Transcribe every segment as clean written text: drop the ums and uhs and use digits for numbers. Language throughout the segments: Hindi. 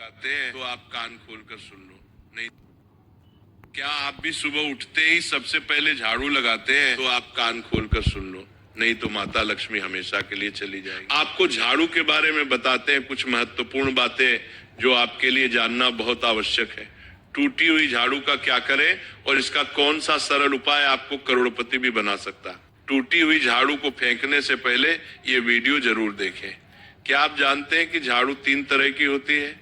लगाते हैं तो आप कान खोलकर सुन लो। नहीं, क्या आप भी सुबह उठते ही सबसे पहले झाड़ू लगाते हैं? तो आप कान खोलकर सुन लो, नहीं तो माता लक्ष्मी हमेशा के लिए चली जाएगी। आपको झाड़ू के बारे में बताते हैं कुछ महत्वपूर्ण बातें जो आपके लिए जानना बहुत आवश्यक है। टूटी हुई झाड़ू का क्या करें और इसका कौन सा सरल उपाय आपको करोड़पति भी बना सकता है। टूटी हुई झाड़ू को फेंकने से पहले ये वीडियो जरूर देखें। क्या आप जानते हैं कि झाड़ू 3 तरह की होती है?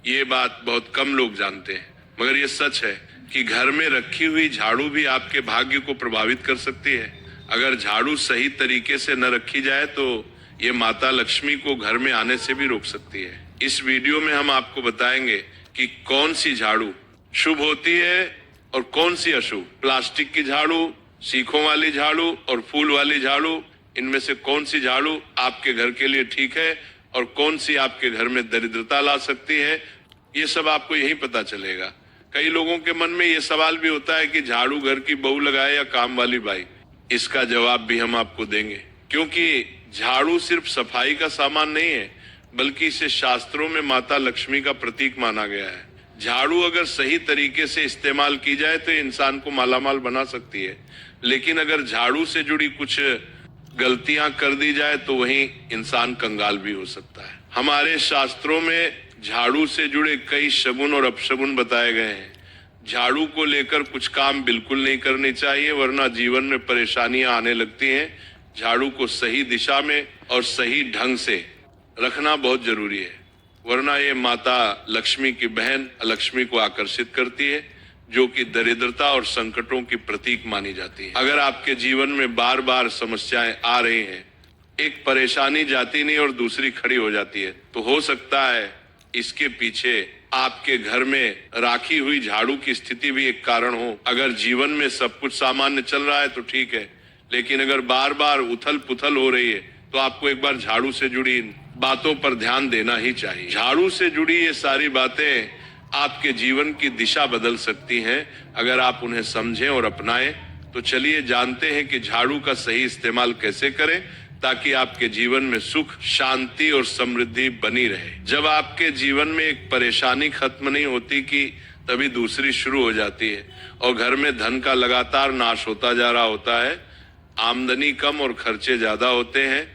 ये बात बहुत कम लोग जानते हैं, मगर ये सच है कि घर में रखी हुई झाड़ू भी आपके भाग्य को प्रभावित कर सकती है। अगर झाड़ू सही तरीके से न रखी जाए तो ये माता लक्ष्मी को घर में आने से भी रोक सकती है। इस वीडियो में हम आपको बताएंगे कि कौन सी झाड़ू शुभ होती है और कौन सी अशुभ। प्लास्टिक की झाड़ू, सीखों वाली झाड़ू और फूल वाली झाड़ू, इनमें से कौन सी झाड़ू आपके घर के लिए ठीक है और कौन सी आपके घर में दरिद्रता ला सकती है, ये सब आपको यही पता चलेगा। कई लोगों के मन में ये सवाल भी होता है कि झाड़ू घर की बहू लगाए या काम वाली बाई। इसका जवाब भी हम आपको देंगे, क्योंकि झाड़ू सिर्फ सफाई का सामान नहीं है, बल्कि इसे शास्त्रों में माता लक्ष्मी का प्रतीक माना गया है। झाड़ू अगर सही तरीके से इस्तेमाल की जाए तो इंसान को मालामाल बना सकती है, लेकिन अगर झाड़ू से जुड़ी कुछ गलतियां कर दी जाए तो वहीं इंसान कंगाल भी हो सकता है। हमारे शास्त्रों में झाड़ू से जुड़े कई शगुन और अपशगुन बताए गए हैं। झाड़ू को लेकर कुछ काम बिल्कुल नहीं करने चाहिए, वरना जीवन में परेशानियां आने लगती हैं। झाड़ू को सही दिशा में और सही ढंग से रखना बहुत जरूरी है, वरना ये माता लक्ष्मी की बहन लक्ष्मी को आकर्षित करती है, जो कि दरिद्रता और संकटों की प्रतीक मानी जाती है। अगर आपके जीवन में बार बार समस्याएं आ रही हैं, एक परेशानी जाती नहीं और दूसरी खड़ी हो जाती है, तो हो सकता है इसके पीछे आपके घर में राखी हुई झाड़ू की स्थिति भी एक कारण हो। अगर जीवन में सब कुछ सामान्य चल रहा है तो ठीक है, लेकिन अगर बार बार उथल पुथल हो रही है तो आपको एक बार झाड़ू से जुड़ी बातों पर ध्यान देना ही चाहिए। झाड़ू से जुड़ी ये सारी बातें आपके जीवन की दिशा बदल सकती हैं अगर आप उन्हें समझें और अपनाएं। तो चलिए जानते हैं कि झाड़ू का सही इस्तेमाल कैसे करें ताकि आपके जीवन में सुख, शांति और समृद्धि बनी रहे। जब आपके जीवन में एक परेशानी खत्म नहीं होती कि तभी दूसरी शुरू हो जाती है और घर में धन का लगातार नाश होता जा रहा होता है, आमदनी कम और खर्चे ज्यादा होते हैं,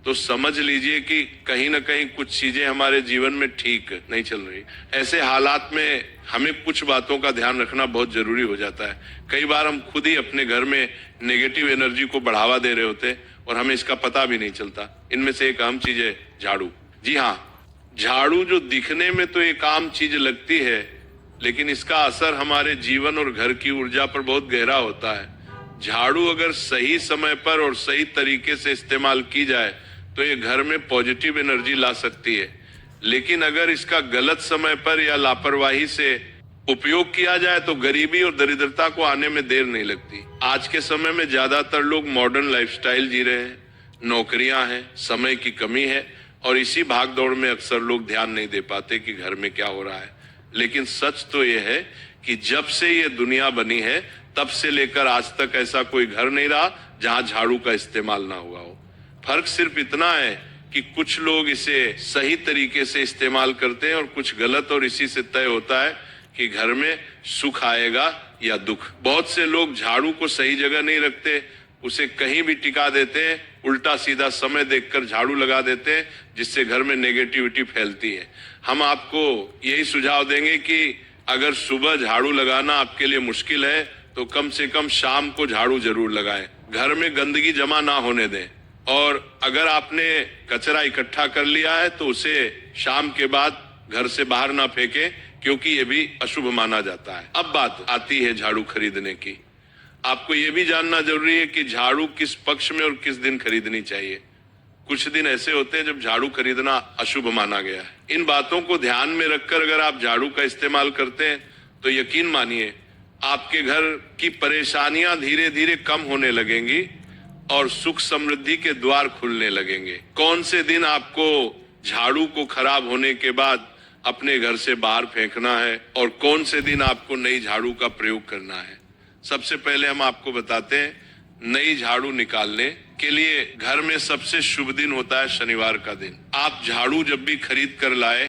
तो समझ लीजिए कि कहीं ना कहीं कुछ चीजें हमारे जीवन में ठीक नहीं चल रही। ऐसे हालात में हमें कुछ बातों का ध्यान रखना बहुत जरूरी हो जाता है। कई बार हम खुद ही अपने घर में नेगेटिव एनर्जी को बढ़ावा दे रहे होते हैं और हमें इसका पता भी नहीं चलता। इनमें से एक अहम चीज है झाड़ू। जी हाँ, झाड़ू जो दिखने में तो एक आम चीज लगती है, लेकिन इसका असर हमारे जीवन और घर की ऊर्जा पर बहुत गहरा होता है। झाड़ू अगर सही समय पर और सही तरीके से इस्तेमाल की जाए तो ये घर में पॉजिटिव एनर्जी ला सकती है, लेकिन अगर इसका गलत समय पर या लापरवाही से उपयोग किया जाए तो गरीबी और दरिद्रता को आने में देर नहीं लगती। आज के समय में ज्यादातर लोग मॉडर्न लाइफस्टाइल जी रहे हैं, नौकरियां हैं, समय की कमी है और इसी भागदौड़ में अक्सर लोग ध्यान नहीं दे पाते कि घर में क्या हो रहा है। लेकिन सच तो ये है कि जब से ये दुनिया बनी है तब से लेकर आज तक ऐसा कोई घर नहीं रहा जहां झाड़ू का इस्तेमाल ना हुआ हो। फर्क सिर्फ इतना है कि कुछ लोग इसे सही तरीके से इस्तेमाल करते हैं और कुछ गलत, और इसी से तय होता है कि घर में सुख आएगा या दुख। बहुत से लोग झाड़ू को सही जगह नहीं रखते, उसे कहीं भी टिका देते हैं, उल्टा सीधा समय देखकर झाड़ू लगा देते हैं, जिससे घर में नेगेटिविटी फैलती है। हम आपको यही सुझाव देंगे कि अगर सुबह झाड़ू लगाना आपके लिए मुश्किल है तो कम से कम शाम को झाड़ू जरूर लगाएं। घर में गंदगी जमा ना होने दें, और अगर आपने कचरा इकट्ठा कर लिया है तो उसे शाम के बाद घर से बाहर ना फेंकें, क्योंकि ये भी अशुभ माना जाता है। अब बात आती है झाड़ू खरीदने की। आपको ये भी जानना जरूरी है कि झाड़ू किस पक्ष में और किस दिन खरीदनी चाहिए। कुछ दिन ऐसे होते हैं जब झाड़ू खरीदना अशुभ माना गया है। इन बातों को ध्यान में रखकर अगर आप झाड़ू का इस्तेमाल करते हैं तो यकीन मानिए आपके घर की परेशानियां धीरे धीरे कम होने लगेंगी और सुख समृद्धि के द्वार खुलने लगेंगे। कौन से दिन आपको झाड़ू को खराब होने के बाद अपने घर से बाहर फेंकना है और कौन से दिन आपको नई झाड़ू का प्रयोग करना है। सबसे पहले हम आपको बताते हैं, नई झाड़ू निकालने के लिए घर में सबसे शुभ दिन होता है शनिवार का दिन। आप झाड़ू जब भी खरीद कर लाए